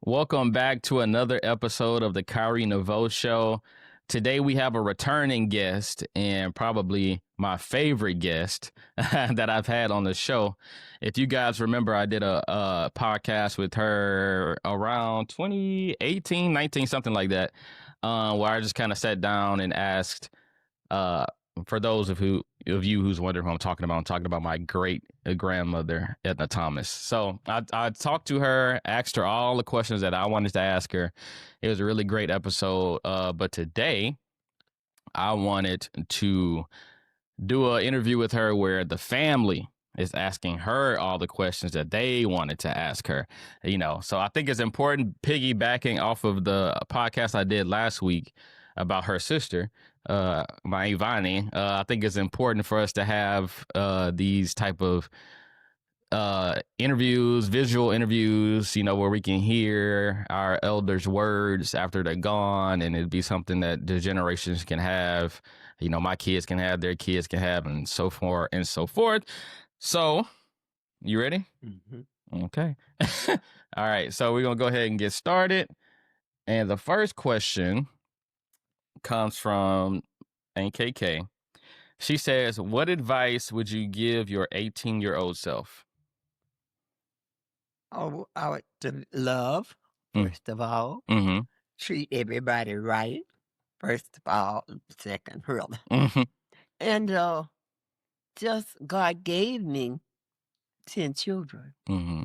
Welcome back to another episode of the Khyrie Neveaux Show. Today we have a returning guest and probably my favorite guest that I've had on the show. If you guys remember, I did a podcast with her around 2018, 19, something like that, where I just kind of sat down and asked uh, for those of you who's wondering who I'm talking about my great grandmother, Edna Thomas. So I talked to her, asked her all the questions that I wanted to ask her. It was a really great episode. But today I wanted to do an interview with her where the family is asking her all the questions that they wanted to ask her. So I think it's important, piggybacking off of the podcast I did last week about her sister, my Ivani. I think it's important for us to have these type of interviews, visual interviews, where we can hear our elders' words after they're gone, and it'd be something that the generations can have. My kids can have, their kids can have, and so forth and so forth. So, you ready? Mm-hmm. Okay. All right. So we're gonna go ahead and get started. And the first question comes from NKK. She says, "What advice would you give your 18-year-old self?" Oh, I would to love, Mm. first of all. Mm-hmm. Treat everybody right, first of all. Second, really. Mm-hmm. And just God gave me 10 children. Mm-hmm.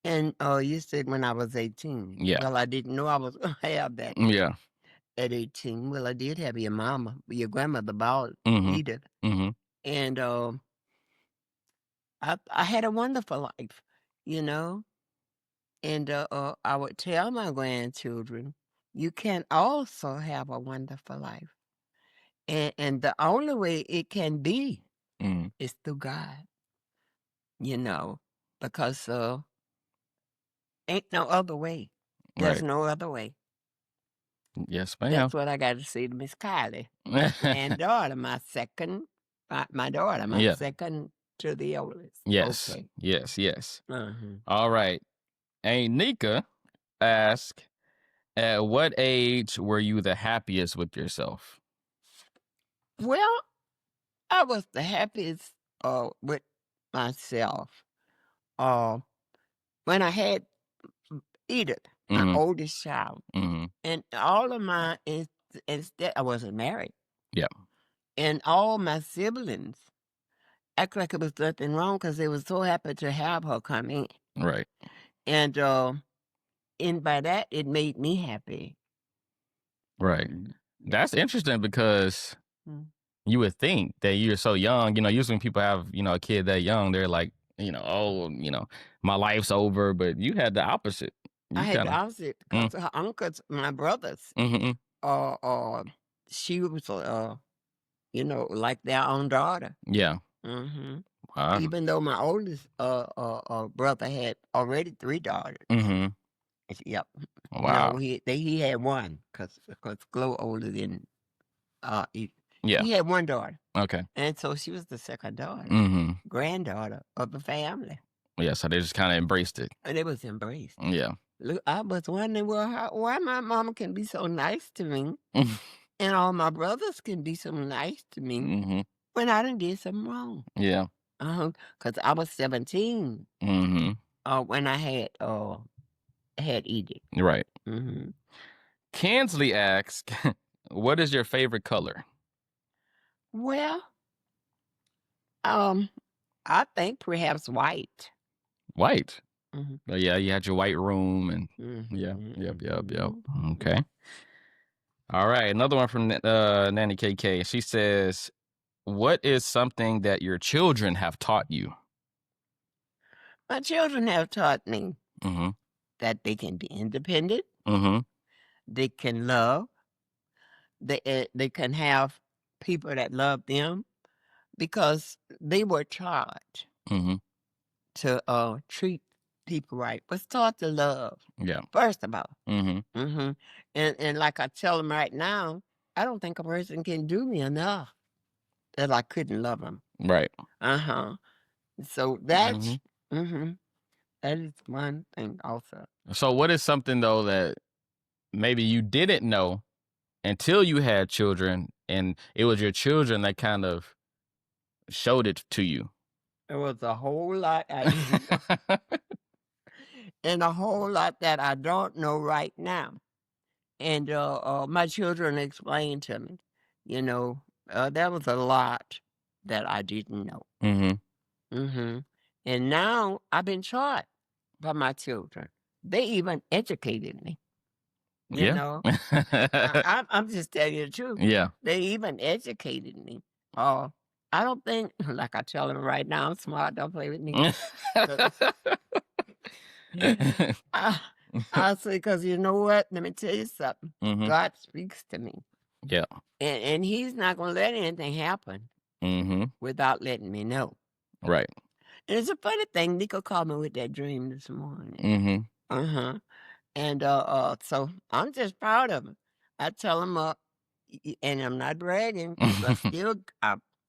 And you said when I was 18. Yeah. Well, I didn't know I was going to have that Yeah. at 18. Well, I did have your mama, your grandmother, about Mm-hmm. Edith. Mm-hmm. And I had a wonderful life, you know. And I would tell my grandchildren, you can also have a wonderful life. And the only way it can be Mm-hmm. is through God, because ain't no other way. There's Right. no other way. Yes, ma'am. That's what I got to say to Miss Khyrie, my granddaughter, my second, my daughter, my Yeah. second to the oldest. Yes. Okay. Yes. Uh-huh. All right. And Nika asked, at what age were you the happiest with yourself? Well, I was the happiest with myself when I had Edith, my Mm-hmm. oldest child, Mm-hmm. and all of my instead I wasn't married. Yeah. And all my siblings act like it was nothing wrong because they were so happy to have her come in. Right. And by that it made me happy. Right. That's interesting because Mm. you would think that you're so young. Usually when people have, a kid that young, they're like, my life's over. But you had the opposite. I You had kind the of. opposite because her uncles, my brothers, Mm-hmm. she was like their own daughter. Yeah. Mm-hmm. Wow. Even though my oldest brother had already 3 daughters. Mm-hmm. Yep. Wow. No, he had one because Glow older than he Yeah. had 1 daughter, Okay. and so she was the second daughter, Mm-hmm. granddaughter of the family, Yeah. So they just kind of embraced it. and it was embraced. Yeah. Look, I was wondering, why my mama can be so nice to me, and all my brothers can be so nice to me Mm-hmm. when I done did something wrong. Yeah. Because I was 17 Mm-hmm. when I had Edith. Right. Mm-hmm. Kansley asks, what is your favorite color? Well, I think perhaps white. White. Mm-hmm. But yeah, you had your white room and Mm-hmm. yeah. Yep. Okay. All right. Another one from Nanny KK. She says, what is something that your children have taught you? My children have taught me Mm-hmm. that they can be independent. Mm-hmm. They can love. They can have people that love them because they were taught Mm-hmm. to treat people right. But start to love Yeah. first of all. Mm-hmm. Mm-hmm. And like I tell them right now, I don't think a person can do me enough that I couldn't love them. Right. So that's Mm-hmm. mm-hmm. That is one thing also. So what is something though that maybe you didn't know until you had children, and it was your children that kind of showed it to you? There was a whole lot I didn't know, and a whole lot that I don't know right now. And my children explained to me, there was a lot that I didn't know. Mm-hmm. And now I've been taught by my children. They even educated me. Yeah. I'm just telling you the truth. Yeah. They even educated me. I don't think, like I tell them right now, I'm smart. Don't play with me. I'll say, because you know what? Let me tell you something. Mm-hmm. God speaks to me. Yeah. And he's not going to let anything happen without letting me know. Right. And it's a funny thing. Nico called me with that dream this morning. Mm-hmm. And so I'm just proud of him. I tell him, and I'm not bragging, because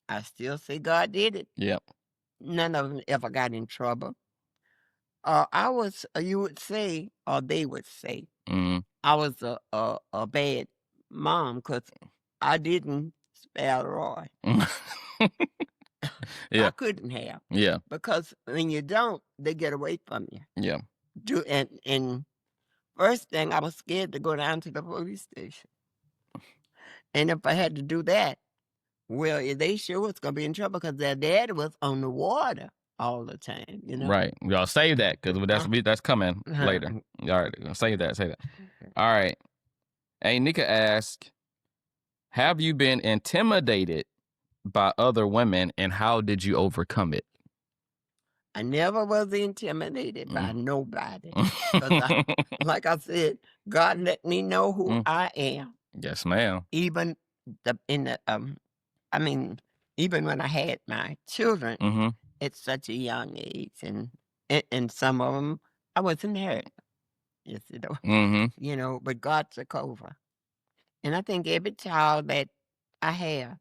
I still say God did it. Yep. None of them ever got in trouble. You would say, or they would say, I was a bad mom because I didn't spare Roy. Yeah. I couldn't have. Yeah. Because when you don't, they get away from you. Yeah. And first thing, I was scared to go down to the police station. And if I had to do that, well, they sure was going to be in trouble because their dad was on the water all the time, Right. Y'all save that, because that's coming later. All right. Save that. All right. Hey, Nika asked, have you been intimidated by other women, and how did you overcome it? I never was intimidated by nobody. 'Cause like I said, God let me know who I am. Yes, ma'am. Even even when I had my children at such a young age, and some of them I wasn't hurt, but God took over. And I think every child that I have,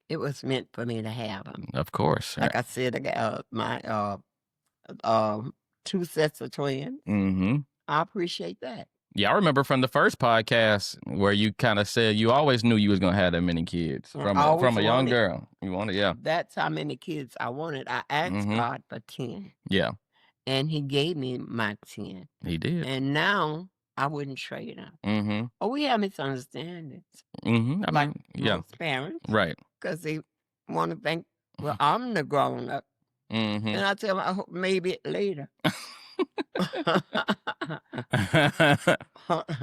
it was meant for me to have them. Of course. Like I said, I got my 2 sets of twins. I appreciate that. Yeah, I remember from the first podcast where you kind of said you always knew you was gonna have that many kids from a young girl. You wanted, yeah. That's how many kids I wanted. I asked God for 10. Yeah. And he gave me my 10. He did. And now I wouldn't trade them. Oh, we have misunderstandings. Most parents. Right. Because they want to think, well, I'm the grown up. And I tell them, I hope maybe later.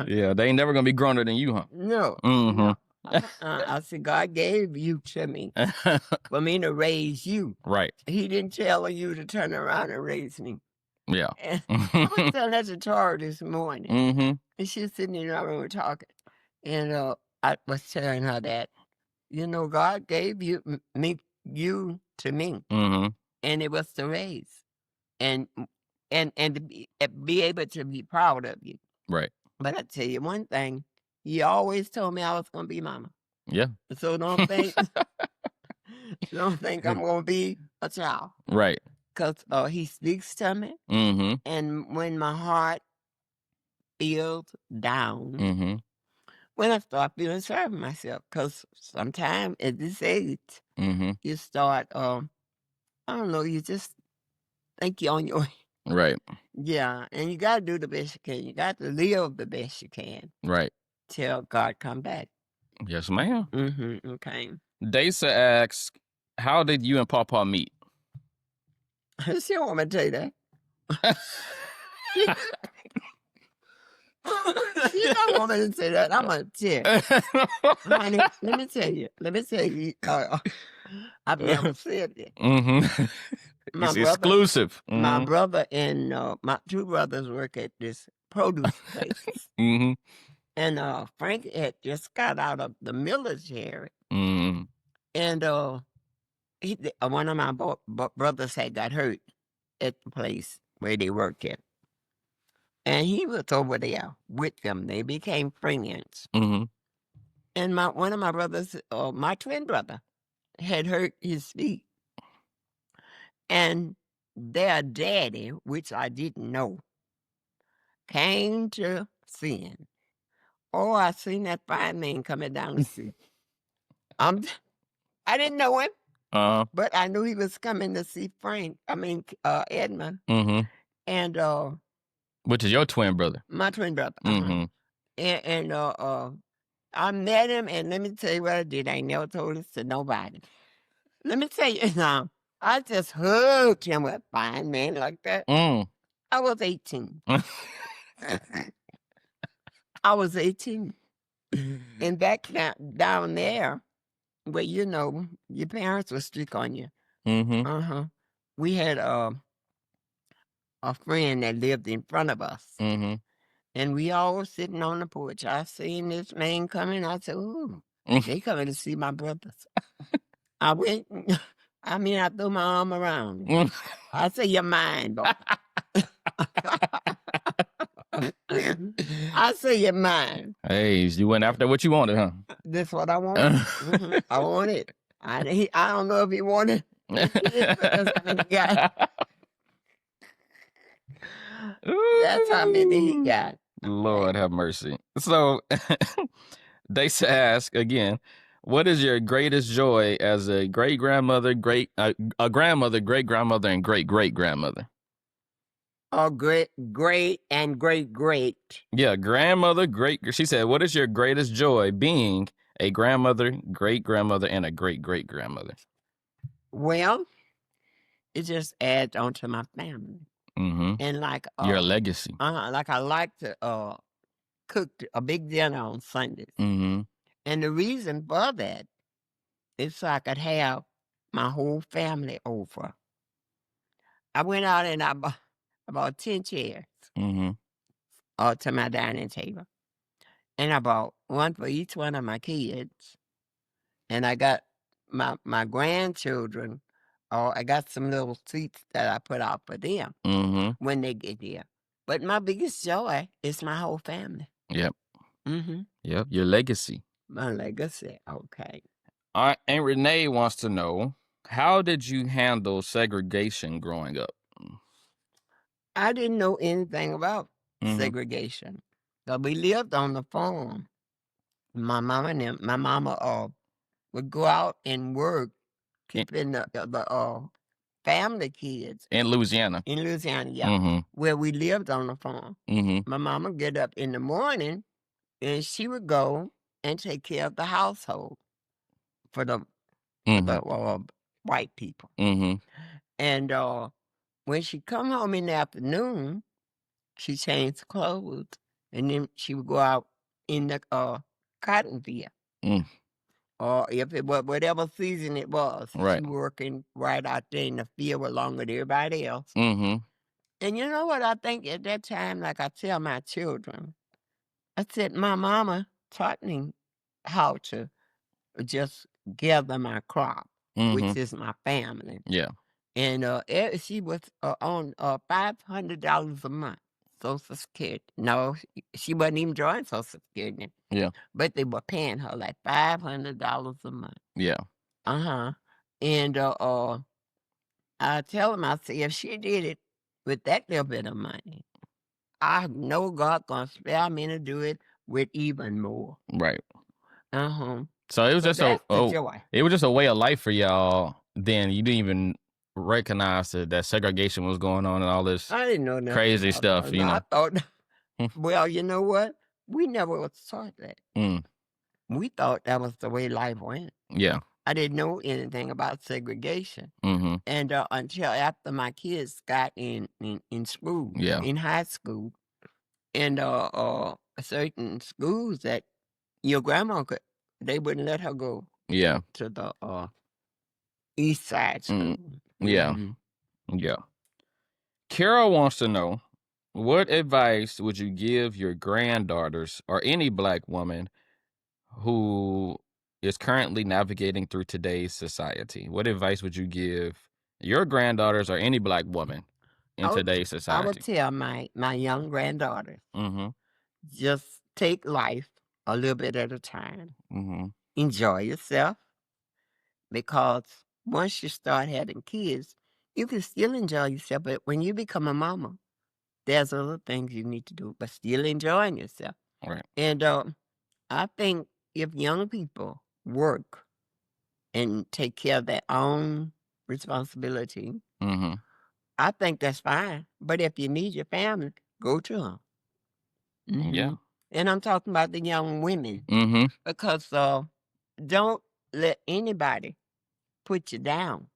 Yeah, they ain't never gonna be growner than you, huh? No. No. I said, God gave you to me for me to raise you. Right. He didn't tell you to turn around and raise me. Yeah. And I was telling that to Tara this morning. And she was sitting in our room talking. And I was telling her that, God gave you to me. And it was to raise. And to be able to be proud of you. Right. But I tell you one thing, he always told me I was going to be mama. Yeah. So don't think I'm going to be a child. Right. Because he speaks to me. And when my heart feels down, when I start feeling sorry for myself, because sometimes at this age, you start, I don't know, you just think you're on your way. Right. Yeah, and you got to do the best you can. You got to live the best you can. Right. Till God come back. Yes, ma'am. Okay. Dasa asks, how did you and Pawpaw meet? She don't want me to tell you that. She don't want me to say that. I'm going to tell you. Honey, let me tell you. I've never said that. It's exclusive. My brother and my 2 brothers work at this produce place. And Frank had just got out of the military. And one of my brothers had got hurt at the place where they worked at. And he was over there with them. They became friends. And one of my brothers, my twin brother, had hurt his feet. And their daddy, which I didn't know, came to sin. Oh, I seen that fine man coming down the street. I didn't know him, but I knew he was coming to see Edmund. Mm-hmm. And Which is your twin brother. my twin brother. Mm-hmm. And I met him, and let me tell you what I did. I ain't never told this to nobody. Let me tell you now. I just hugged him with a fine man like that. I was 18. I was 18. And back down there, where your parents were strict on you. Mm-hmm. We had a friend that lived in front of us. Mm-hmm. And we all were sitting on the porch. I seen this man coming. I said, ooh, they coming to see my brothers. I went, I threw my arm around him. I said, you're mine, boy. I said, you're mine. Hey, you went after what you wanted, huh? That's what I wanted. I wanted. I don't know if he wanted. That's how many he got. Lord have mercy. So they ask again, what is your greatest joy as a great-grandmother, grandmother, great-grandmother, and great-great-grandmother? Oh, great and great. Yeah, grandmother, she said, what is your greatest joy being a grandmother, great-grandmother, and a great-great-grandmother? Well, it just adds on to my family. Mm-hmm. And like your legacy. Like I like to cook a big dinner on Sundays. Mm-hmm. And the reason for that is so I could have my whole family over. I went out and I bought about 10 chairs to my dining table. And I bought one for each one of my kids. And I got my grandchildren, I got some little seats that I put out for them when they get here. But my biggest joy is my whole family. Yep. Yep, your legacy. My legacy, okay. Aunt Renee wants to know, how did you handle segregation growing up? I didn't know anything about segregation. But we lived on the farm. My mama would go out and work, keeping the family kids. In Louisiana? In Louisiana, yeah. Where we lived on the farm. My mama get up in the morning, and she would go and take care of the household for the white people. And when she come home in the afternoon, she changed clothes, and then she would go out in the cotton field. Or if it was whatever season it was, she working right out there in the field along with everybody else. And you know what I think at that time, like I tell my children, I said, my mama taught me how to just gather my crop, which is my family. Yeah. And she was on $500 a month, Social Security. No, she wasn't even drawing Social Security. Yeah. But they were paying her like $500 a month. Yeah. And I tell them, I say, if she did it with that little bit of money, I know God gonna spare me to do it with even more. Right. So it was just joy. It was just a way of life for y'all. Then you didn't even recognize that segregation was going on and all this I didn't know crazy stuff. You know, I thought, well, you know what? We never was taught that. We thought that was the way life went. Yeah. I didn't know anything about segregation. And until after my kids got in school, in high school, and certain schools that your grandma they wouldn't let her go. Yeah. To the east side school. Yeah. Yeah. Carol wants to know, what advice would you give your granddaughters or any Black woman who is currently navigating through today's society? What advice would you give your granddaughters or any Black woman in today's society? I would tell my young granddaughters, just take life a little bit at a time. Enjoy yourself, because once you start having kids, You can still enjoy yourself, but when you become a mama, there's other things you need to do, but still enjoying yourself. Right. And I think if young people work and take care of their own responsibility, Mm-hmm. I think that's fine. But if you need your family, go to them. Yeah. And I'm talking about the young women Mm-hmm. because don't let anybody put you down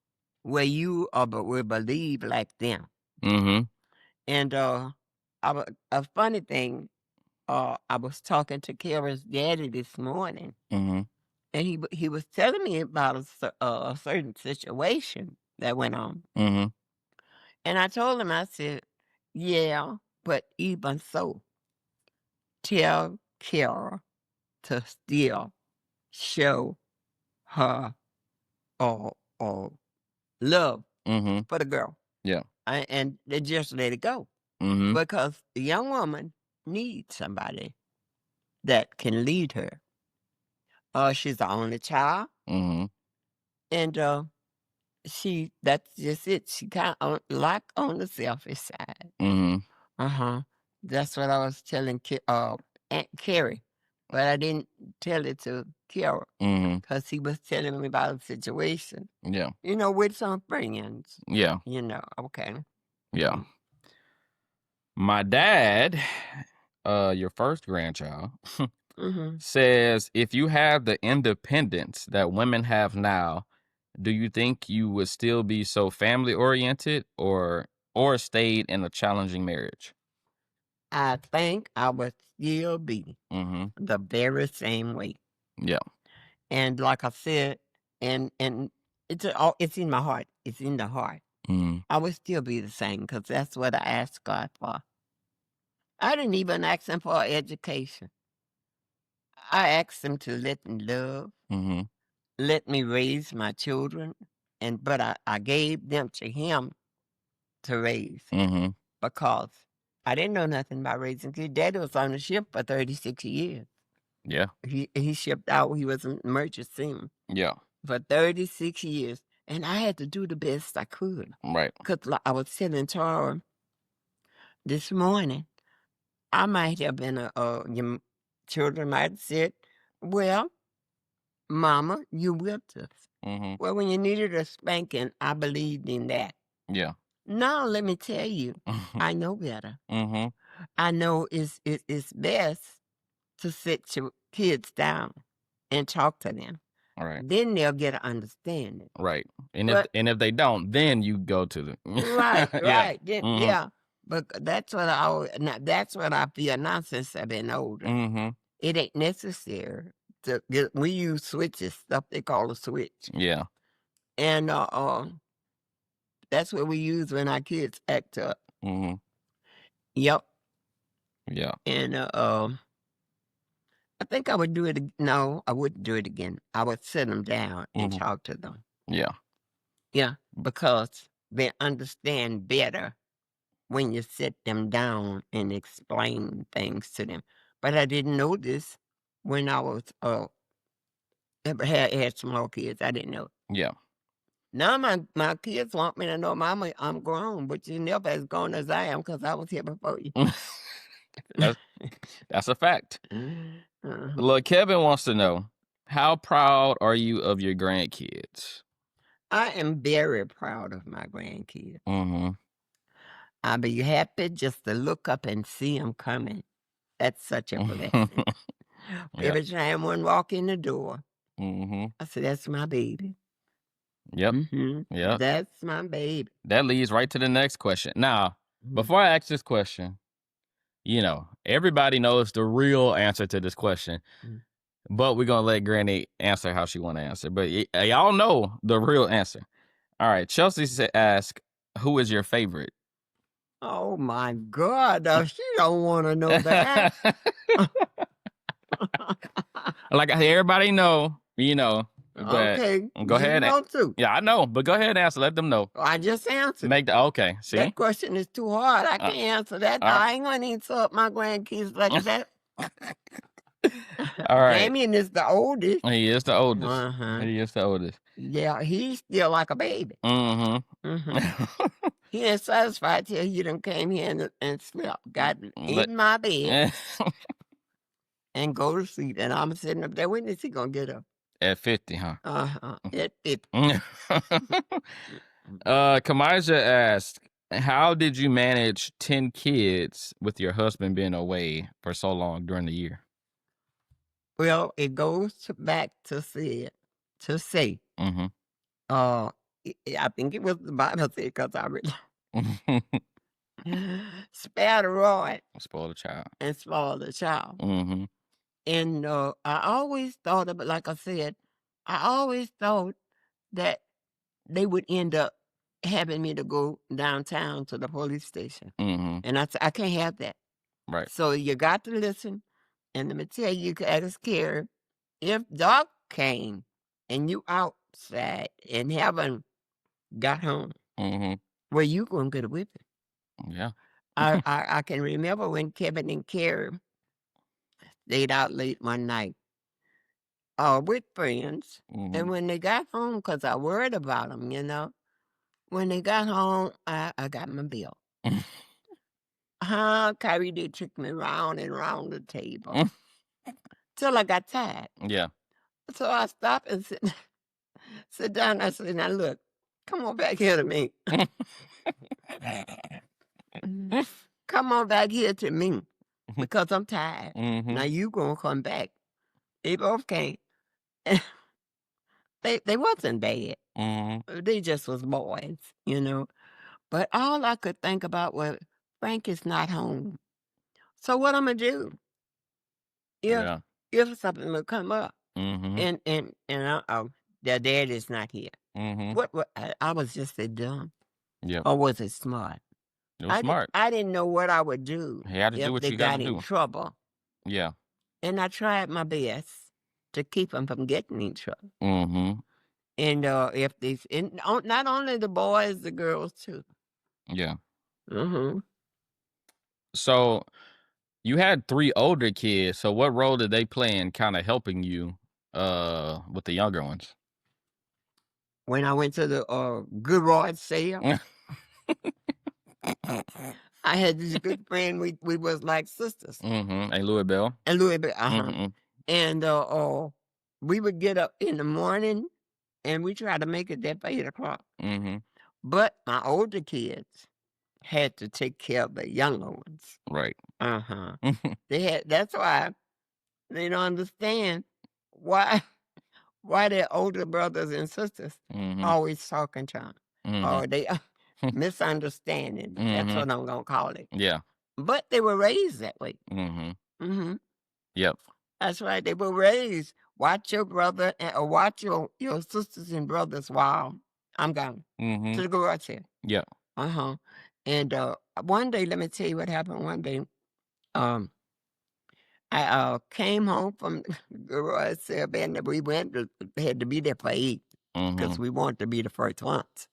where you will believe like them. Mm-hmm. And a funny thing, I was talking to Kara's daddy this morning, Mm-hmm. and he was telling me about a certain situation that went on. Mm-hmm. And I told him, I said, yeah, but even so, tell Kara to still show her or love Mm-hmm. for the girl. Yeah. And they just let it go. Mm-hmm. Because the young woman needs somebody that can lead her. She's the only child, Mm-hmm. and that's just it. She kind of like on the selfish side. Mm-hmm. Uh-huh. That's what I was telling Aunt Khyrie, but I didn't tell it to Kara Mm-hmm. because he was telling me about the situation. Yeah. With some friends. Yeah. Okay. Yeah. My dad, your first grandchild, Mm-hmm. says if you have the independence that women have now, do you think you would still be so family oriented or stayed in a challenging marriage? I think I would still be Mm-hmm. the very same way. Yeah. And like I said, and it's in my heart. It's in the heart. Mm-hmm. I would still be the same because that's what I asked God for. I didn't even ask him for education. I asked him to let me love, Mm-hmm. let me raise my children, but I gave them to him to raise Mm-hmm. because I didn't know nothing about raising kids. Daddy was on the ship for 36 years. Yeah. He shipped out. He was a merchant seaman Yeah. for 36 years, and I had to do the best I could. Right. Because like I was telling Tara this morning, I might have been your children might have said, well, Mama, you whipped us. Mm-hmm. Well, when you needed a spanking, I believed in that. Yeah. Now, let me tell you, I know better. Mm-hmm. I know it's best to sit your kids down and talk to them. All right. Then they'll get an understanding. Right. And But if they don't, then you go to the right, yeah. right. Then, Mm-hmm. yeah. But that's what I feel now since I've been older. Mm-hmm. It ain't necessary to we use switches, stuff they call a switch. Yeah. And that's what we use when our kids act up. Mm-hmm. Yep. Yeah. And I think I would do it. No, I wouldn't do it again. I would sit them down and Mm-hmm. talk to them. Yeah. Yeah, because they understand better when you sit them down and explain things to them. But I didn't know this when I was had small kids. I didn't know. Yeah. Now my kids want me to know, Mama, I'm grown, but you're never as grown as I am because I was here before you. That's a fact. Uh-huh. Look, Kevin wants to know, how proud are you of your grandkids? I am very proud of my grandkids. Mm-hmm. I'll be happy just to look up and see them coming. That's such a blessing. Yeah. Every time one walk in the door, Mm-hmm. I say, that's my baby. Yep. Mm-hmm. Yep. That's my baby. That leads right to the next question. Now, before I ask this question, everybody knows the real answer to this question, but we're going to let Granny answer how she want to answer. But y'all know the real answer. All right. Chelsea asked, who is your favorite? Oh, my God. She don't want to know that. Like everybody know, but Okay. go ahead. You know too. Yeah, I know, but go ahead and answer. Let them know. I just answered. Okay, see? That question is too hard. I can't answer that. I ain't going to insult my grandkids like that. All right. Damien is the oldest. He is the oldest. Uh-huh. He is the oldest. Yeah, he's still like a baby. He ain't satisfied till he done came here and slept, got in my bed and go to sleep. And I'm sitting up there. When is he gonna get up? At 50, huh? At 50. Kamija asked, how did you manage 10 kids with your husband being away for so long during the year? Well, it goes back to say, I think it was the Bible said, because I really spare the rod Spoil the child. and spoil the child. And I always thought of it, like I said, I always thought that they would end up having me to go downtown to the police station. And I said, I can't have that. Right. So you got to listen. And let me tell you, you can ask Khyrie, if dark came and you outside and haven't got home, where you going to get a whipping? Yeah. I can remember when Kevin and Khyrie stayed out late one night with friends. And when they got home, because I worried about them, you know, when they got home, I got my bill. Khyrie did trick me round and round the table till I got tired. Yeah. So I stopped and sit down. I said, now look, come on back here to me. Come on back here to me because I'm tired. Now you gonna come back. They both came. They wasn't bad. They just was boys, you know. But all I could think about was Frank is not home. So what I'm gonna do if something will come up and their dad is not here? What I was just so dumb. Or was it smart? It was smart. I didn't know what I would do You had to do if what they you got got to in do. trouble. Yeah. And I tried my best to keep them from getting in trouble. And if they, not only the boys, the girls too. Yeah. So you had 3 older kids. So what role did they play in kind of helping you with the younger ones? When I went to the garage sale, I had this good friend. We was like sisters. And Louisville. And Louisville, And we would get up in the morning and we tried to make it there for 8 o'clock. But my older kids had to take care of the younger ones. Right. That's why they don't understand why their older brothers and sisters always talking to them. Or they misunderstanding. That's what I'm gonna call it. Yeah. But they were raised that way. Yep. That's right. They were raised. Watch your brother or watch your sisters and brothers while I'm gone to the garage sale. Yeah. And one day, let me tell you what happened. One day, I came home from the garage sale, and we had to be there for 8 because we wanted to be the first ones.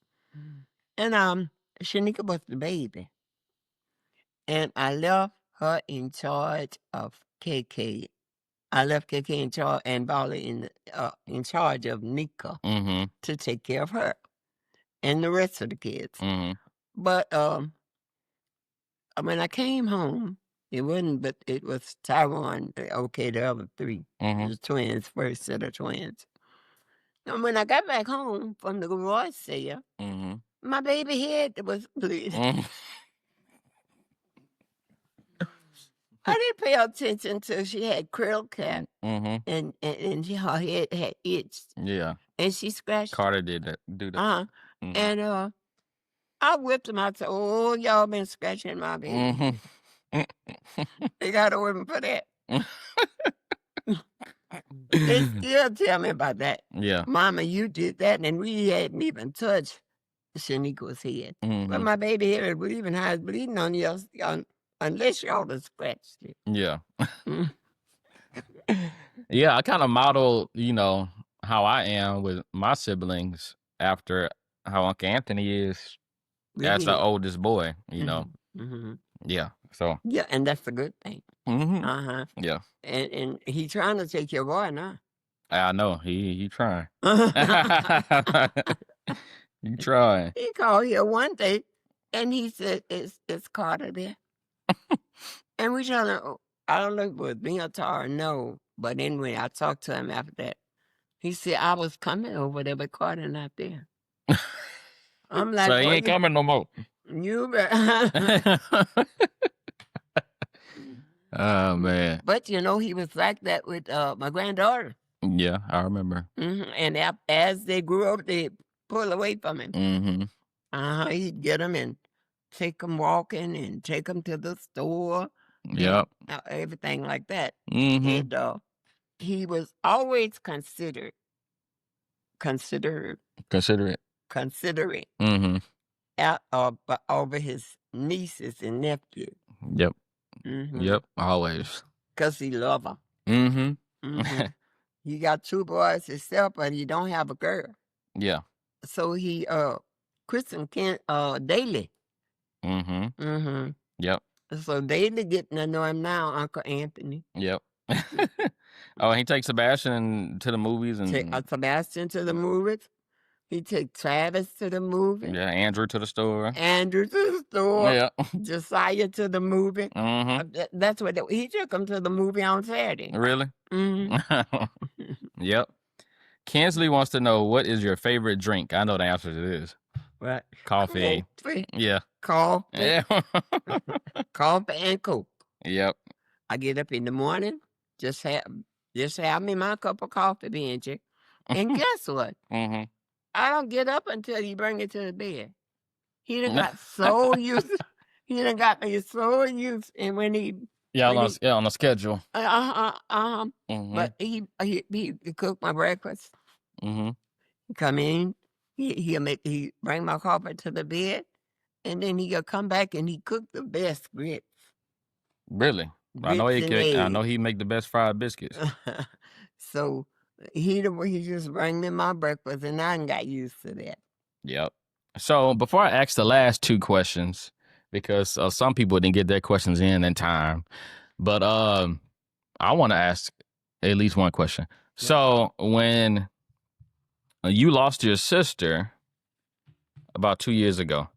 And Shanika was the baby, and I left her in charge of KK. I left KK in charge and Bali in charge of Nika to take care of her and the rest of the kids. But when I came home, it wasn't, but it was Taiwan. Okay, the other 3, the twins, first set of twins. And when I got back home from the garage sale, my baby head was bleeding. I didn't pay attention till she had curl cap and her head had itched. Yeah. And she scratched. Carter did that. Do that. And I whipped him. I said, "Oh, y'all been scratching my baby." They got a whipping for that. They still tell me about that. Yeah. Mama, you did that, and we hadn't even touched Shanika's head. But my baby head was bleeding, how it's bleeding on you, unless y'all have scratched it. Yeah. Yeah, I kind of model, how I am with my siblings after how Uncle Anthony is as the oldest boy, Yeah. So Yeah, and that's a good thing. yeah, And he trying to take your boy now. I know he trying. You trying? He called here one day, and he said, "It's Carter there?" And we trying to. I don't know if it was me or Tara, no. But anyway, I talked to him after that. He said, "I was coming over there, but Carter not there." I'm like, So he ain't coming no more. You bet. Oh man. But you know, he was like that with my granddaughter. Yeah, I remember. And as they grew up, they pull away from him. He'd get them and take them walking and take them to the store. Yep. And everything like that. Mm-hmm. And he was always considerate. Considerate. Considering Mm-hmm. over his nieces and nephews. Yep. Yep. Always. Because he love them. He got 2 boys himself, but he don't have a girl. Yeah. So he christened Daily. Yep. So Daily getting to know him now, Uncle Anthony. Yep. Oh, he takes Sebastian to the movies and Take Sebastian to the movies. He take Travis to the movie. yeah, Andrew to the store. Andrew to the store. Yeah. Josiah to the movie. That's what he took him to the movie on Saturday. Really? Yep. Kinsley wants to know, what is your favorite drink? I know the answer to this. What? Coffee. Yeah. Coffee. Yeah. Coffee and Coke. Yep. I get up in the morning, just have me my cup of coffee, Benji. And guess what? I don't get up until you bring it to the bed. He done got so used. He done got me so used. And when he on the schedule. But he cook my breakfast. He come in. He bring my coffee to the bed, and then he'll come back and he cook the best grits. Really? I know he make the best fried biscuits. So he just bring me my breakfast, and I got used to that. Yep. So before I ask the last 2 questions, because some people didn't get their questions in time, but I want to ask at least one question. Yeah. So when you lost your sister about 2 years ago,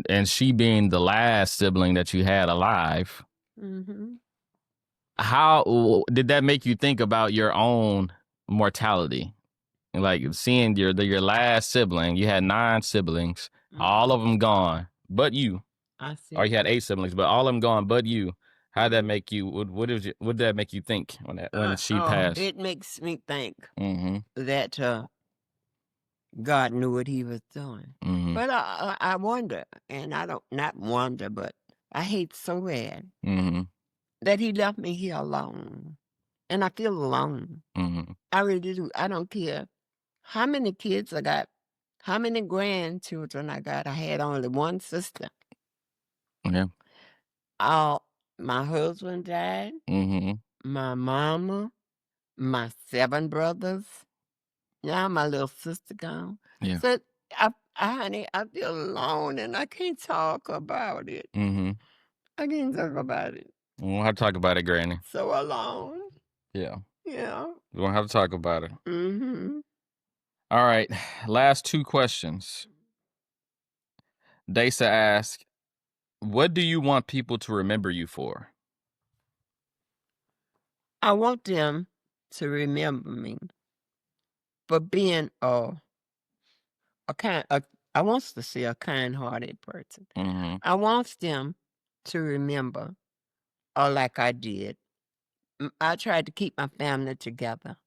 and she being the last sibling that you had alive, how did that make you think about your own mortality? Like seeing your last sibling, you had 9 siblings, all of them gone, but you. I see. Or you had 8 siblings, but all of them gone, but you. How did that make you? What did that make you think when she passed? It makes me think that God knew what He was doing. But I wonder, and I don't not wonder, but I hate so bad that He left me here alone, and I feel alone. I really do. I don't care how many kids I got, how many grandchildren I got. I had only one sister. Yeah. My husband died. My mama, my 7 brothers. Now my little sister gone. Yeah. So honey, I feel alone and I can't talk about it. I can't talk about it. We won't have to talk about it, Granny. So alone. Yeah. Yeah. We won't have to talk about it. All right. Last 2 questions. Dasa asked, what do you want people to remember you for? I want them to remember me for being I want to see a kind-hearted person. I want them to remember, like I did. I tried to keep my family together.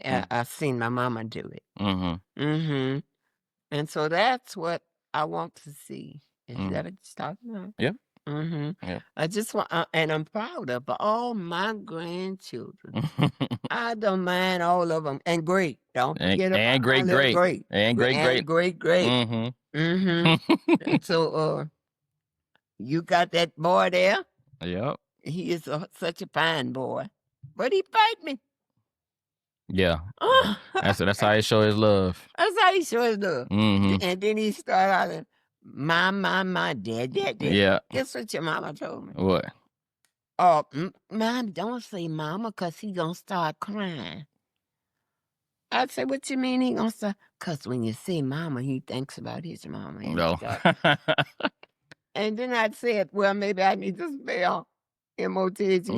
I've seen my mama do it. And so that's what I want to see. Is that what you're talking about? Yeah. Yeah. I just want, and I'm proud of all my grandchildren. I don't mind all of them, and great. Don't forget about and great. And great. And so, you got that boy there. Yep. He is such a fine boy, but he fight me. Yeah. That's how he show his love. That's how he show his love. And then he start out, My, dad. Yeah. Guess what your mama told me? What? Oh, Mom, don't say mama, because he going to start crying. I said, what you mean he going to start? Because when you say mama, he thinks about his mama. And, No. and then I said, well, maybe I need to spell M-O-T-H-E.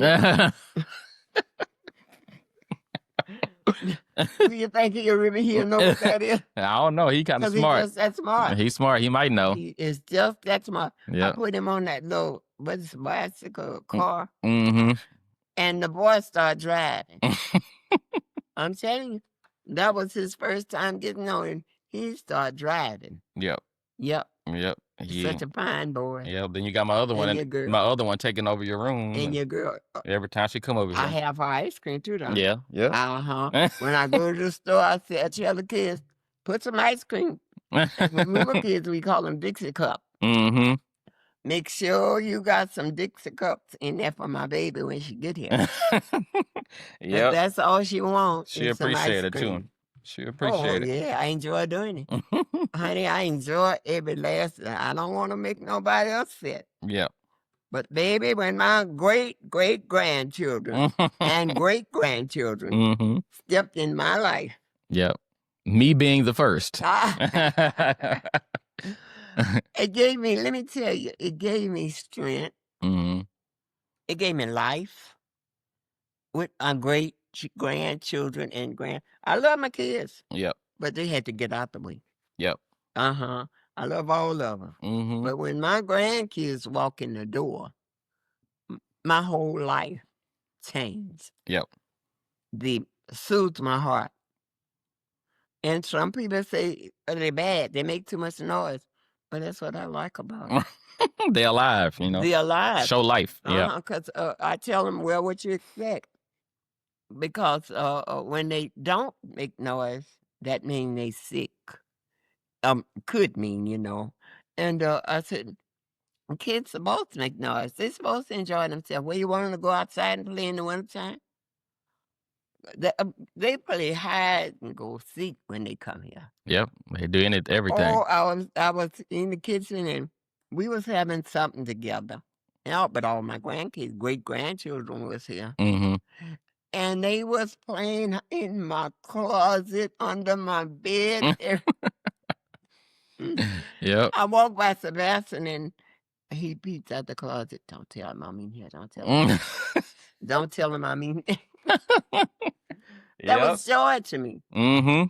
Do you think he'll know what that is? I don't know. He kind of smart. He's just that smart. He's smart. He might know. He is just that smart. Yeah. I put him on that little, what's bicycle car, Mm-hmm. and the boy started driving. I'm telling you, that was his first time getting on him. He started driving. Yep. Yep. Yep. Such a fine boy. Yep. Then you got my other one, And your girl. my other one taking over your room. And your girl. Every time she come over here. I have her ice cream too, though. Yeah. Yeah. Uh-huh. When I go to the store, I tell the kids, put some ice cream. When we were kids, we call them Dixie cups. Mm-hmm. Make sure you got some Dixie cups in there for my baby when she get here. Yeah. That's all she wants. She appreciate it too. She appreciate it. Yeah, I enjoy doing it. Honey, I enjoy every last. I don't want to make nobody upset. Yeah. But baby, when my great-great-grandchildren and great-grandchildren stepped in my life. Yep. Me being the first. It gave me, let me tell you, it gave me strength. Mm-hmm. It gave me life with my great-grandchildren and I love my kids. Yep. But they had to get out the way. Yep. Uh-huh. I love all of them. Mm-hmm. But when my grandkids walk in the door, my whole life changed. Yep. They soothed my heart. And some people say they're bad. They make too much noise. But that's what I like about them. They're alive, you know. They're alive. Show life. Yeah. Because I tell them, well, what you expect? Because when they don't make noise, that means they sick. Could mean, you know. And I said, kids supposed to make noise. They're supposed to enjoy themselves. Well, you want them to go outside and play in the wintertime? They play hide and go seek when they come here. Yep. They're doing it everything. Oh, I was in the kitchen and we was having something together. But all my grandkids, great-grandchildren was here. Mm-hmm. And they was playing in my closet, under my bed. Yep. I walked by Sebastian and he peeped out the closet. Don't tell him I'm in here. Don't tell him. Don't tell him I'm in here. That was joy to me. Mm-hmm.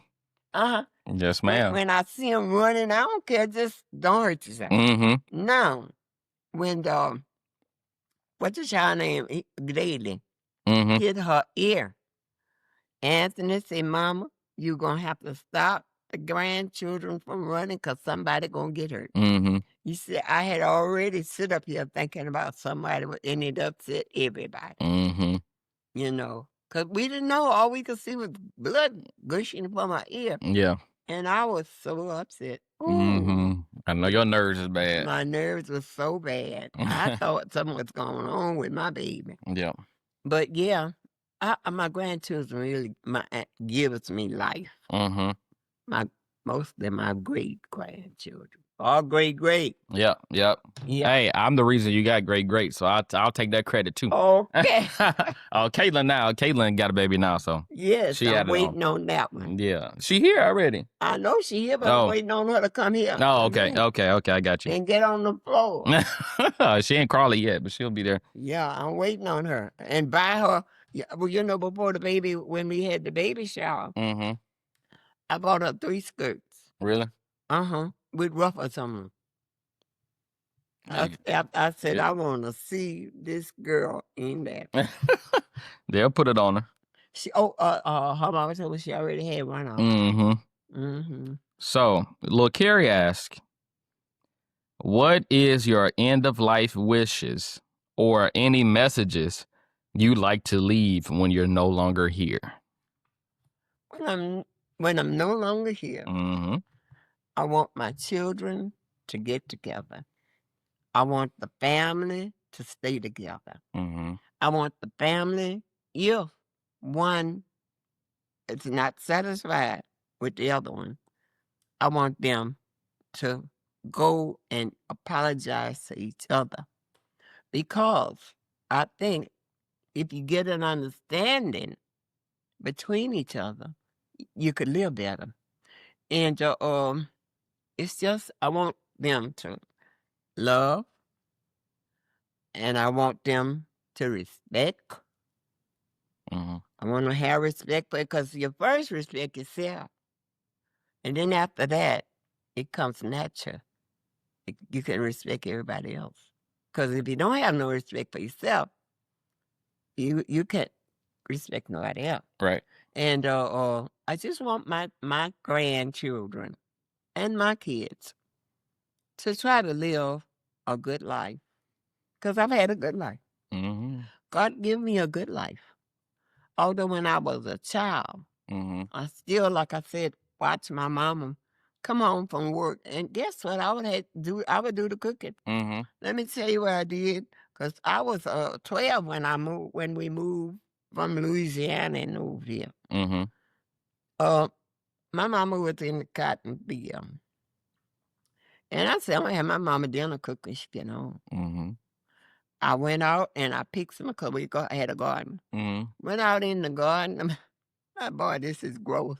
Uh-huh. Yes, ma'am. When I see him running, I don't care. Just don't hurt yourself. Mm-hmm. Now, when what's the child name? Grady hit her ear. Anthony said, Mama, you going to have to stop the grandchildren from running because somebody going to get hurt. Mm-hmm. You see, I had already sit up here thinking about somebody and it upset everybody. Mm-hmm. You know, because we didn't know. All we could see was blood gushing from my ear. Yeah. And I was so upset. Mm-hmm. I know your nerves is bad. My nerves were so bad. I thought something was going on with my baby. Yeah. But yeah, my grandchildren really gives me life. Mm-hmm. Mostly my great-grandchildren. All great. Yep. Hey, I'm the reason you got great, so I'll take that credit too. Okay. Caitlin got a baby now, so yes, I'm waiting on that one. Yeah, she here already. I know she here, but I'm waiting on her to come here. Oh, okay, I got you. And get on the floor. She ain't crawling yet, but she'll be there. Yeah, I'm waiting on her and buy her. Yeah, well, you know, before the baby, when we had the baby shower, I bought her 3 skirts. Really? With ruffles on them. I said, I want to see this girl in that. They'll put it on her. Her mama told me she already had one on. So, little Khyrie asked, what is your end of life wishes or any messages you like to leave when you're no longer here? When I'm no longer here, I want my children to get together. I want the family to stay together. I want the family, if one is not satisfied with the other one, I want them to go and apologize to each other, because I think if you get an understanding between each other, you could live better. And it's just I want them to love, and I want them to respect. Mm-hmm. I want to have respect because you first respect yourself, and then after that, it comes natural. You can respect everybody else. Because if you don't have no respect for yourself, you can't respect nobody else. Right. And I just want my grandchildren and my kids to try to live a good life. Because I've had a good life. Mm-hmm. God give me a good life. Although when I was a child, Mm-hmm. I still, like I said, watch my mama come home from work. And guess what? I would do the cooking. Mm-hmm. Let me tell you what I did. Because I was 12 when we moved from Louisiana and moved here. Mm-hmm. My mama was in the cotton field. And I said, I'm going to have my mama dinner cook when she get home. Mm-hmm. I went out and I picked some, because I had a garden. Mm-hmm. Went out in the garden. My boy, this is gross.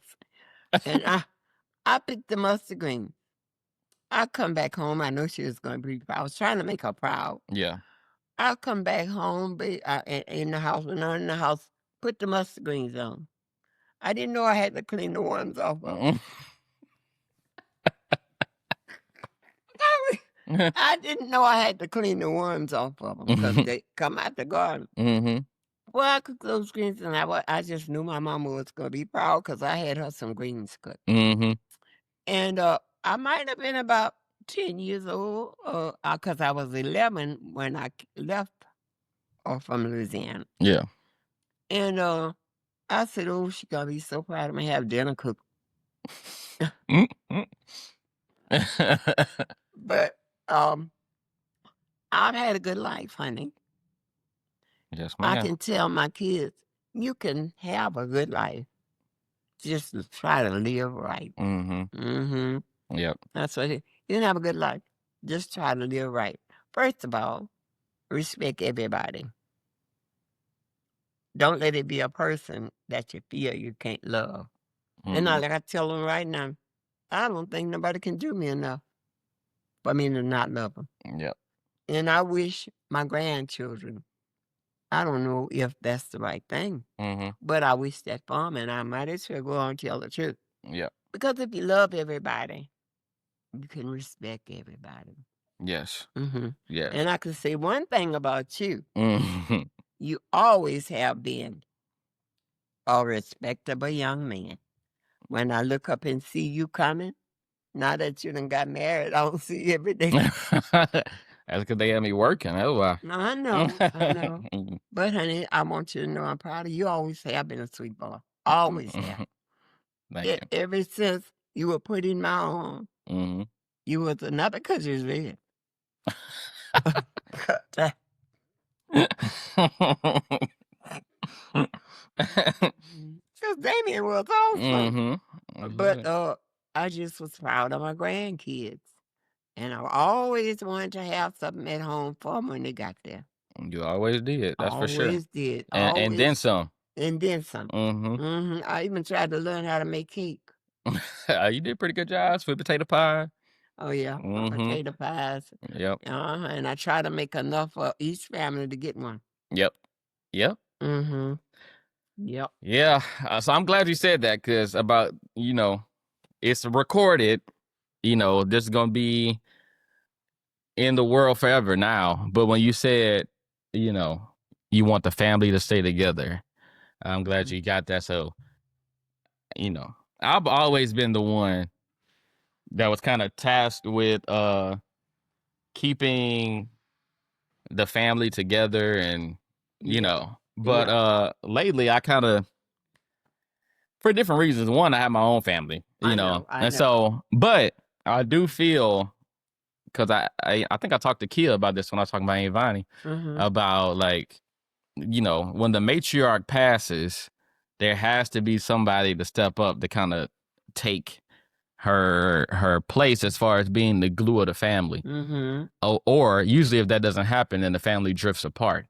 And I picked the mustard greens. I come back home. I know she was going to be proud. I was trying to make her proud. Yeah. I come back home in the house, when I'm in the house, put the mustard greens on. I didn't know I had to clean the worms off of them. I didn't know I had to clean the worms off of them because they come out the garden. Mm-hmm. Well, I cooked those greens, and I just knew my mama was going to be proud because I had her some greens cooked. Mm-hmm. And I might have been about 10 years old because I was 11 when I left from Louisiana. Yeah. And I said, oh, she's going to be so proud of me, have dinner cooked. But I've had a good life, honey. Yes, I ma'am. can tell my kids, you can have a good life. Just try to live right. Mm-hmm. Mm-hmm. Yep. That's what you can have a good life. Just try to live right. First of all, respect everybody. Don't let it be a person that you feel you can't love. And like I tell them right now, I don't think nobody can do me enough for me to not love them. Yep. And I wish my grandchildren, I don't know if that's the right thing, Mm-hmm. but I wish that for them, and I might as well go on and tell the truth. Yep. Because if you love everybody, you can respect everybody. Yes. Mm-hmm. Yes. And I can say one thing about you. Mm-hmm. You always have been a respectable young man. When I look up and see you coming, now that you done got married, I don't see you every day. That's because they had me working. That's why. No, I know. But, honey, I want you to know I'm proud of you. You always have been a sweet boy. Always have. Thank you. Ever since you were put in my arms, Mm-hmm. you was not because you was red. Because Damien was also. Mm-hmm. But I just was proud of my grandkids. And I always wanted to have something at home for them when they got there. You always did. That's for sure. Always did. And then some. And then some. Mm-hmm. I even tried to learn how to make cake. You did a pretty good job. Sweet potato pie. Oh, yeah. Mm-hmm. Potato pies. Yep. And I try to make enough for each family to get one. Yep. Yep. Mm-hmm. Yep. Yeah. So I'm glad you said that because about, it's recorded, this is going to be in the world forever now. But when you said, you want the family to stay together, I'm glad you got that. So, I've always been the one that was kind of tasked with keeping the family together and, but lately I kind of, for different reasons. One, I have my own family, I know. so, but I do feel, because I think I talked to Kia about this when I was talking about Aunt Vonnie, about like, when the matriarch passes, there has to be somebody to step up to kind of take her place as far as being the glue of the family. Mm-hmm. Or usually if that doesn't happen, then the family drifts apart.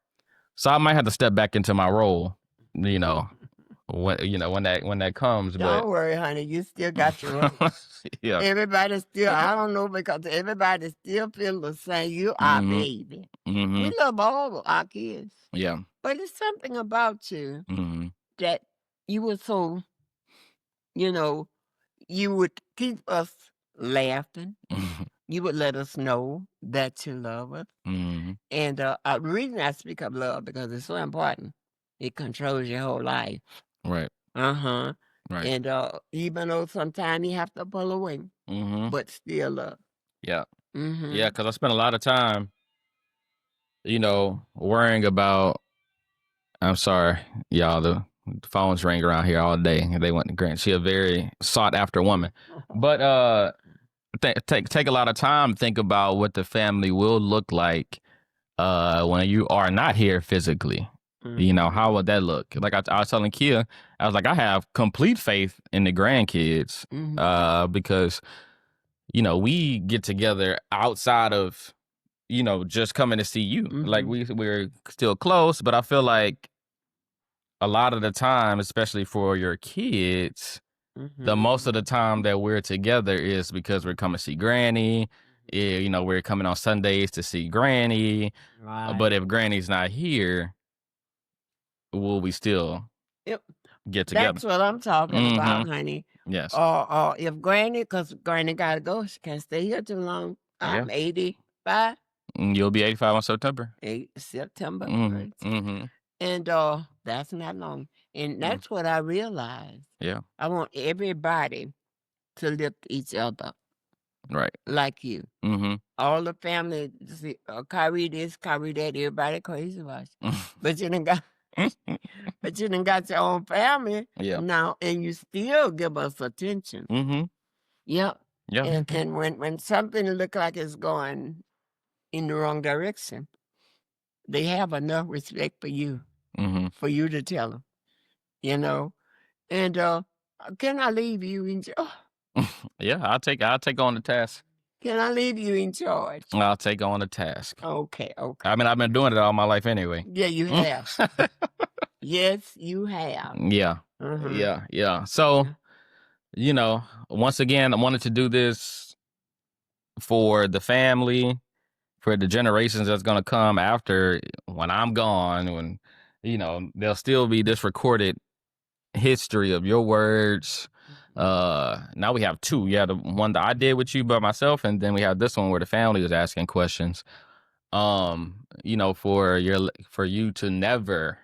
So I might have to step back into my role, when that comes. But Don't worry, honey. You still got your role. yeah. Everybody still, I don't know, because everybody still feel the same. You our Mm-hmm. baby. Mm-hmm. We love all our kids. Yeah. But it's something about you Mm-hmm. that you were so, you know, you would keep us laughing. You would let us know that you love us. Mm-hmm. And the reason I speak of love, because it's so important. It controls your whole life. Right. Uh-huh. Right. And even though sometimes you have to pull away, Mm-hmm. but still love. Yeah. Mm-hmm. Yeah, because I spent a lot of time, worrying about. I'm sorry, y'all. The phones ring around here all day. They want to grant. She a very sought after woman, but take a lot of time to think about what the family will look like when you are not here physically. How would that look? Like I was telling Kia, I was like, I have complete faith in the grandkids because we get together outside of just coming to see you. Like we're still close, but I feel like a lot of the time, especially for your kids, the most of the time that we're together is because we're coming to see Granny. We're coming on Sundays to see Granny. Right. But if Granny's not here, will we still Yep. get together? That's what I'm talking about, honey. Yes. Or if Granny, because Granny got to go, she can't stay here too long. I'm 85. You'll be 85 on September. September 1st. Mm-hmm. And that's not long. And that's what I realized. Yeah. I want everybody to lift each other Right. like you. Mm-hmm. All the family, Khyrie this, Khyrie that, everybody crazy about you. But you done got your own family now, and you still give us attention. Mm-hmm. Yep. Yeah. And when something look like it's going in the wrong direction, they have enough respect for you, for you to tell them, And can I leave you in charge? Yeah, I'll take on the task. Can I leave you in charge? I'll take on the task. Okay. I mean, I've been doing it all my life anyway. Yeah, you have. Yes, you have. Yeah. Yeah. So, once again, I wanted to do this for the family, for the generations that's going to come after when I'm gone, when, there'll still be this recorded history of your words. Now we have two. Yeah, the one that I did with you by myself, and then we have this one where the family was asking questions. For you to never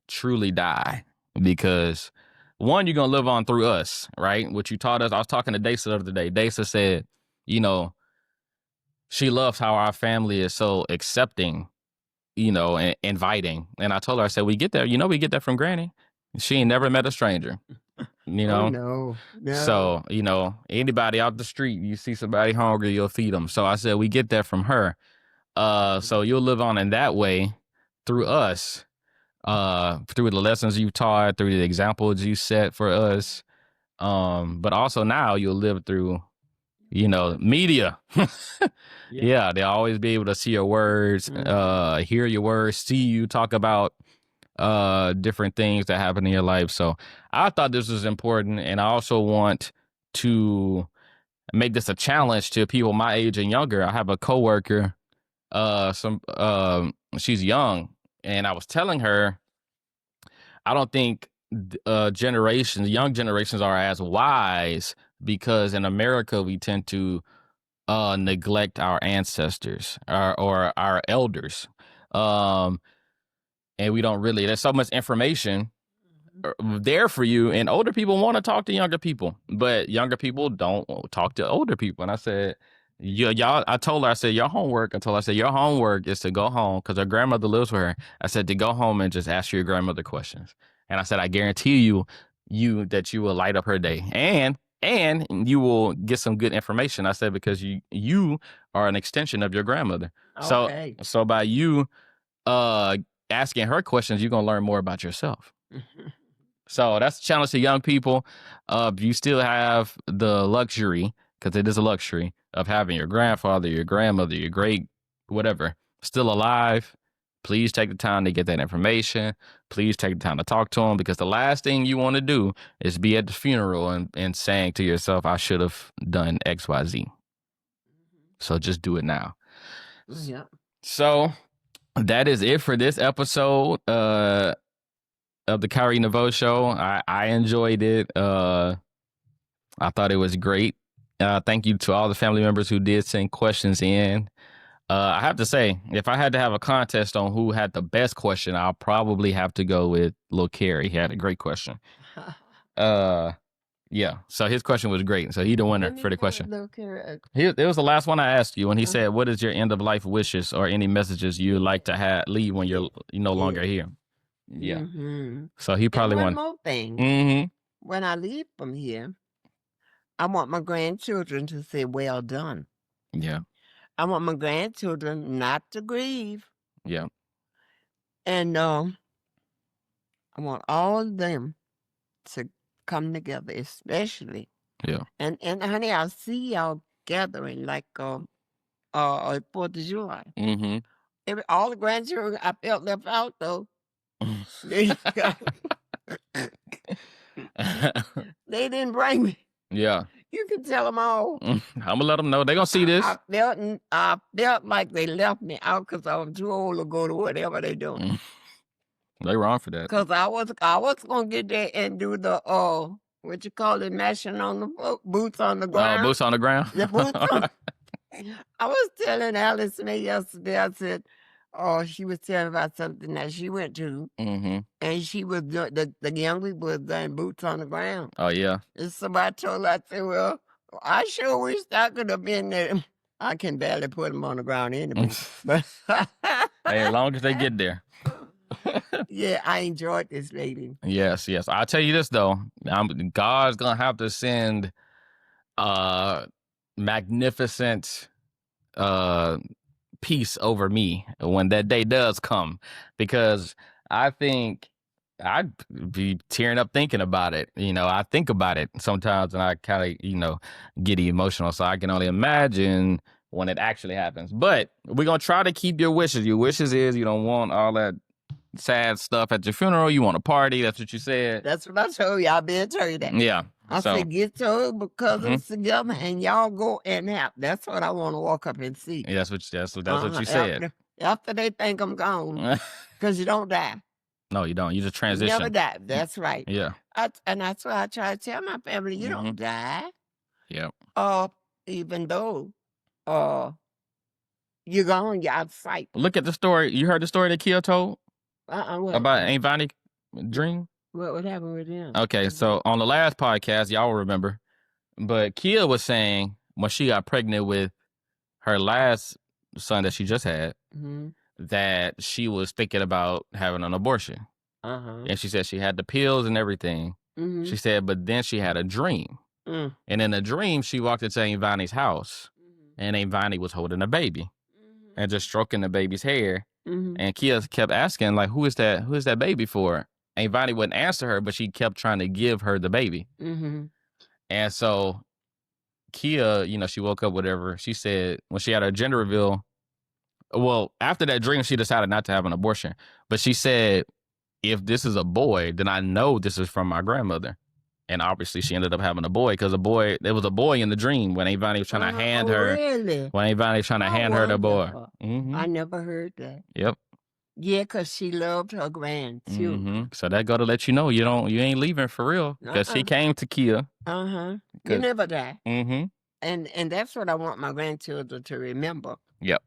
truly die, because one, you're gonna live on through us, right? What you taught us. I was talking to Desa the other day. Desa said, she loves how our family is so accepting, and inviting. And I told her, I said, we get that. We get that from Granny. She ain't never met a stranger. Oh, no. So, anybody out the street, you see somebody hungry, you'll feed them. So I said, we get that from her. So you'll live on in that way through us, through the lessons you taught, through the examples you set for us. But also now you'll live through, media. Yeah, they'll always be able to see your words, hear your words, see you talk about different things that happen in your life. So I thought this was important, and I also want to make this a challenge to people my age and younger. I have a coworker, she's young, and I was telling her, I don't think young generations are as wise, because in America we tend to neglect our ancestors or our elders. And we don't really, there's so much information there for you, and older people want to talk to younger people, but younger people don't talk to older people. And I said, I told her, I said, your homework is to go home, because her grandmother lives with her. I said, to go home and just ask your grandmother questions. And I said, I guarantee you that you will light up her day, and you will get some good information. I said, because you are an extension of your grandmother. Okay. So by you asking her questions, you're gonna learn more about yourself. So that's a challenge to young people. You still have the luxury, because it is a luxury, of having your grandfather, your grandmother, your great whatever still alive. Please take the time to get that information. Please take the time to talk to them, because the last thing you want to do is be at the funeral and saying to yourself, I should have done XYZ. So just do it now. Yeah. So that is it for this episode of the Khyrie Neveaux show. I enjoyed it. I thought it was great. Thank you to all the family members who did send questions in. I have to say, if I had to have a contest on who had the best question, I'll probably have to go with Lil Khyrie. He had a great question. Yeah. So his question was great. So he the winner for the question. It was the last one I asked you when he said, "What is your end of life wishes or any messages you like to leave when you're no longer here?" Yeah. Mm-hmm. So he probably and won. one more thing. Mm-hmm. When I leave from here, I want my grandchildren to say, "Well done." Yeah. I want my grandchildren not to grieve. Yeah. And I want all of them to come together, especially. Yeah. And honey, I see y'all gathering like 4th of July. Mm-hmm. All the grandchildren, I felt left out though. They didn't bring me. Yeah. You can tell them all. I'm gonna let them know. They're gonna see this. I felt like they left me out because I was too old to go to whatever they're doing. They wrong for that. Because I was gonna get there and do the what you call it, mashing on the boots on the ground. Boots on the ground. The boots on. I was telling Alice yesterday. I said, she was telling about something that she went to, and she was the young people was doing boots on the ground. Oh yeah. And somebody told her, I said, well, I sure wish I could have been there. I can barely put them on the ground anyway. But hey, as long as they get there. Yeah, I enjoyed this lady. Yes. I'll tell you this though. God's gonna have to send magnificent peace over me when that day does come, because I think I'd be tearing up thinking about it. I think about it sometimes and I kind of, get emotional. So I can only imagine when it actually happens. But we're going to try to keep your wishes. Your wishes is you don't want all that sad stuff at your funeral. You want a party. That's what you said. That's what I told you. I've been telling you that. Yeah. I said, get your cousins together and y'all go and have. That's what I want to walk up and see. Yeah, that's what you said. After they think I'm gone, because you don't die. No, you don't. You just transition. You never die. That's right. Yeah. And that's why I try to tell my family, you don't die. Yeah. Even though you're gone, you're out of sight. Look at the story. You heard the story that Kia told about Aunt Vonnie dream? What happened with him? Okay, so on the last podcast, y'all remember, but Kia was saying when she got pregnant with her last son that she just had, that she was thinking about having an abortion. And she said she had the pills and everything. She said, but then she had a dream. And in the dream, she walked into Aunt Vonnie's house, and Aunt Vonnie was holding a baby and just stroking the baby's hair. And Kia kept asking, like, who is that baby for? Aunt Vonnie wouldn't answer her, but she kept trying to give her the baby. And so Kia, she woke up, whatever. She said when she had her gender reveal, well, after that dream, she decided not to have an abortion. But she said, if this is a boy, then I know this is from my grandmother. And obviously she ended up having a boy because there was a boy in the dream when Aunt Vonnie was trying to hand her. Really? When Aunt Vonnie was trying to hand her the boy. I never heard that. Yep. Yeah, because she loved her grandchildren. So that go to let you know you ain't leaving for real, because she came to Kia. You never die. And that's what I want my grandchildren to remember. Yep.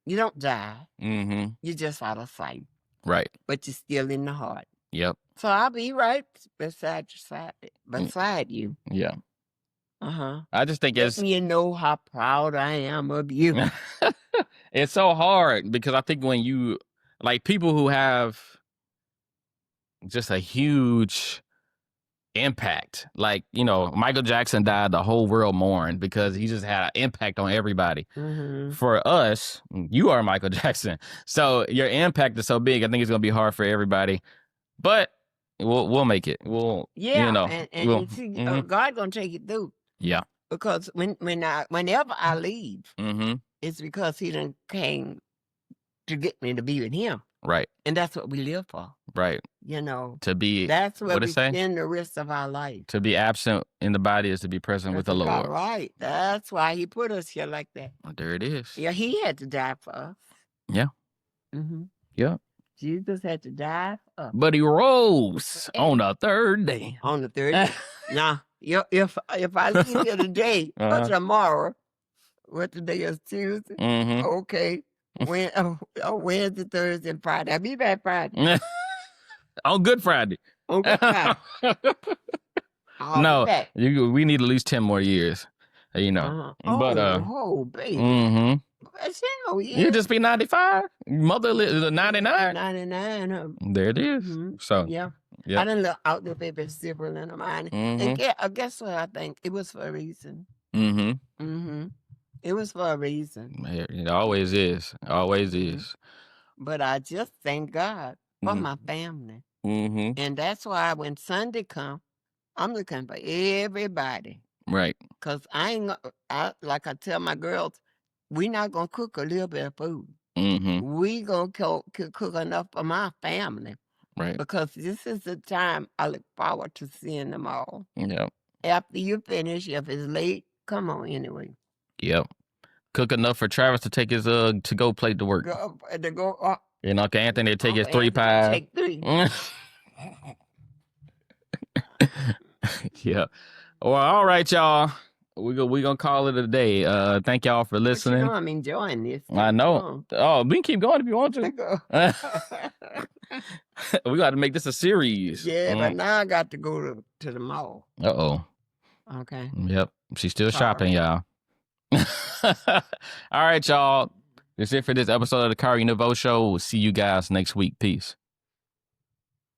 You don't die. You're just out of sight. Right. But you're still in the heart. Yep. So I'll be right beside you. Yeah. I just think you know how proud I am of you. It's so hard because I think when you, like, people who have just a huge impact, like, Michael Jackson died, the whole world mourned because he just had an impact on everybody. For us, you are Michael Jackson. So your impact is so big, I think it's going to be hard for everybody. But We'll make it. We'll, Yeah, and we'll. you see, Mm-hmm. God gonna take you through. Yeah. Because whenever I leave, Mm-hmm. it's because He done came to get me to be with Him, Right. and that's what we live for. Right. You know, To be, that's where what it we say? spend the rest of our life. To be absent in the body is to be present with the That's Lord. right. That's why He put us here like that. Well, there it is. Yeah, He had to die for us. Yeah. Mm-hmm. Yeah. Jesus had to die for us. But He rose on the third day. On the third day. Now, if I leave here today or tomorrow, what today is Tuesday? Mm-hmm. Okay. Wednesday, Thursday, and Friday. I'll be back Friday. On Good Friday. On Good Friday. I'll No, be back. we need at least 10 more years. But baby. Mm-hmm. 10 more years. You just be 95. Mother lives 99. 99. There it is. Mm-hmm. So yeah. Yep. I done look out the baby sibling of mine. Mm-hmm. And guess what? I think it was for a reason. Mm-hmm. Mm-hmm. It was for a reason. It always is. Always is. But I just thank God for my family. Mm-hmm. And that's why when Sunday comes, I'm looking for everybody. Right. Because like I tell my girls, we're not going to cook a little bit of food. Mm-hmm. We going to cook enough for my family. Right. Because this is the time I look forward to seeing them all. Yep. After you finish, if it's late, come on anyway. Yep. Cook enough for Travis to take his to-go plate to work. Uncle Anthony to take his 3 pies. Take 3. Yeah. Well, all right, y'all. We gonna call it a day. Thank y'all for listening. But you know I'm enjoying this. I know. Oh, we can keep going if you want to. We got to make this a series. Yeah, but now I got to go to the mall. Uh-oh. Okay. Yep. She's still shopping, y'all. All right, y'all. That's it for this episode of the Khyrie Neveaux Show. We'll see you guys next week. Peace.